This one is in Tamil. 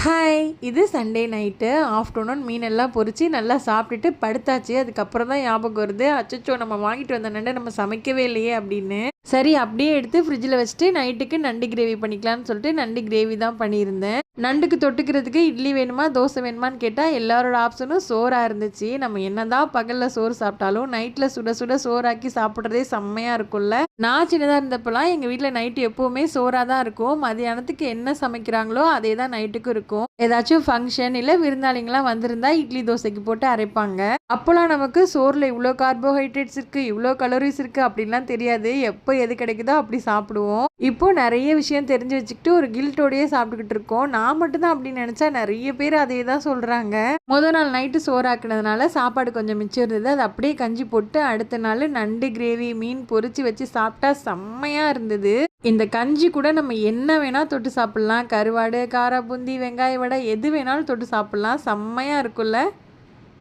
ஹாய், இது சண்டே நைட்டு ஆஃப்டர்நூன் மீனெல்லாம் பொரிச்சு நல்லா சாப்பிட்டுட்டு படுத்தாச்சு. அதுக்கப்புறம் தான் ஞாபகம் வருது, அச்சச்சோ நம்ம வாங்கிட்டு வந்த நண்டை நம்ம சமைக்கவே இல்லையே அப்படின்னு. சரி அப்படியே எடுத்து ஃப்ரிட்ஜில் வச்சுட்டு நைட்டுக்கு நண்டு கிரேவி பண்ணிக்கலான்னு சொல்லிட்டு நண்டு கிரேவி தான் பண்ணியிருந்தேன். நண்டுக்கு தொட்டுக்கிறதுக்கு இட்லி வேணுமா தோசை வேணுமான்னு கேட்டால் எல்லாரோட ஆப்ஷனும் சோறாக இருந்துச்சு. நம்ம என்னதான் பகலில் சோறு சாப்பிட்டாலும் நைட்டில் சுட சுட சோறாக்கி சாப்பிட்றதே செம்மையாக இருக்கும்ல. நான் சின்னதாக இருந்தப்பெல்லாம் எங்கள் வீட்டில் நைட்டு எப்போவுமே சோறாக தான் இருக்கும். மதியானத்துக்கு என்ன சமைக்கிறாங்களோ அதே தான் நைட்டுக்கும் இருக்கும். ஏதாச்சும் ஃபங்க்ஷன் இல்லை விருந்தாளிங்களாம் வந்திருந்தா இட்லி தோசைக்கு போட்டு அரைப்பாங்க. அப்போல்லாம் நமக்கு சோறில் இவ்வளோ கார்போஹைட்ரேட்ஸ் இருக்குது, இவ்வளோ கலோரிஸ் இருக்குது அப்படின்லாம் தெரியாது. எப்போ எது கிடைக்குதோ அப்படி சாப்பிடுவோம். இப்போ நிறைய விஷயம் தெரிஞ்சு வச்சுக்கிட்டு ஒரு கில்ட்டோடையே சாப்பிட்டுக்கிட்டு இருக்கோம். நான் மட்டும்தான் அப்படின்னு நினச்சா நிறைய பேர் அதே தான் சொல்கிறாங்க. முதல் நாள் நைட்டு சோறாக்குனதுனால சாப்பாடு கொஞ்சம் மிச்சம் இருந்தது. அது அப்படியே கஞ்சி போட்டு அடுத்த நாள் நண்டு கிரேவி மீன் பொரிச்சு வச்சு சாப்பிட்டா செம்மையாக இருந்தது. இந்த கஞ்சி கூட நம்ம என்ன வேணால் தொட்டு சாப்பிட்லாம். கருவாடு, காரா பூந்தி, வெங்காய வடை எது வேணாலும் தொட்டு சாப்பிட்லாம். செம்மையாக இருக்குல்ல.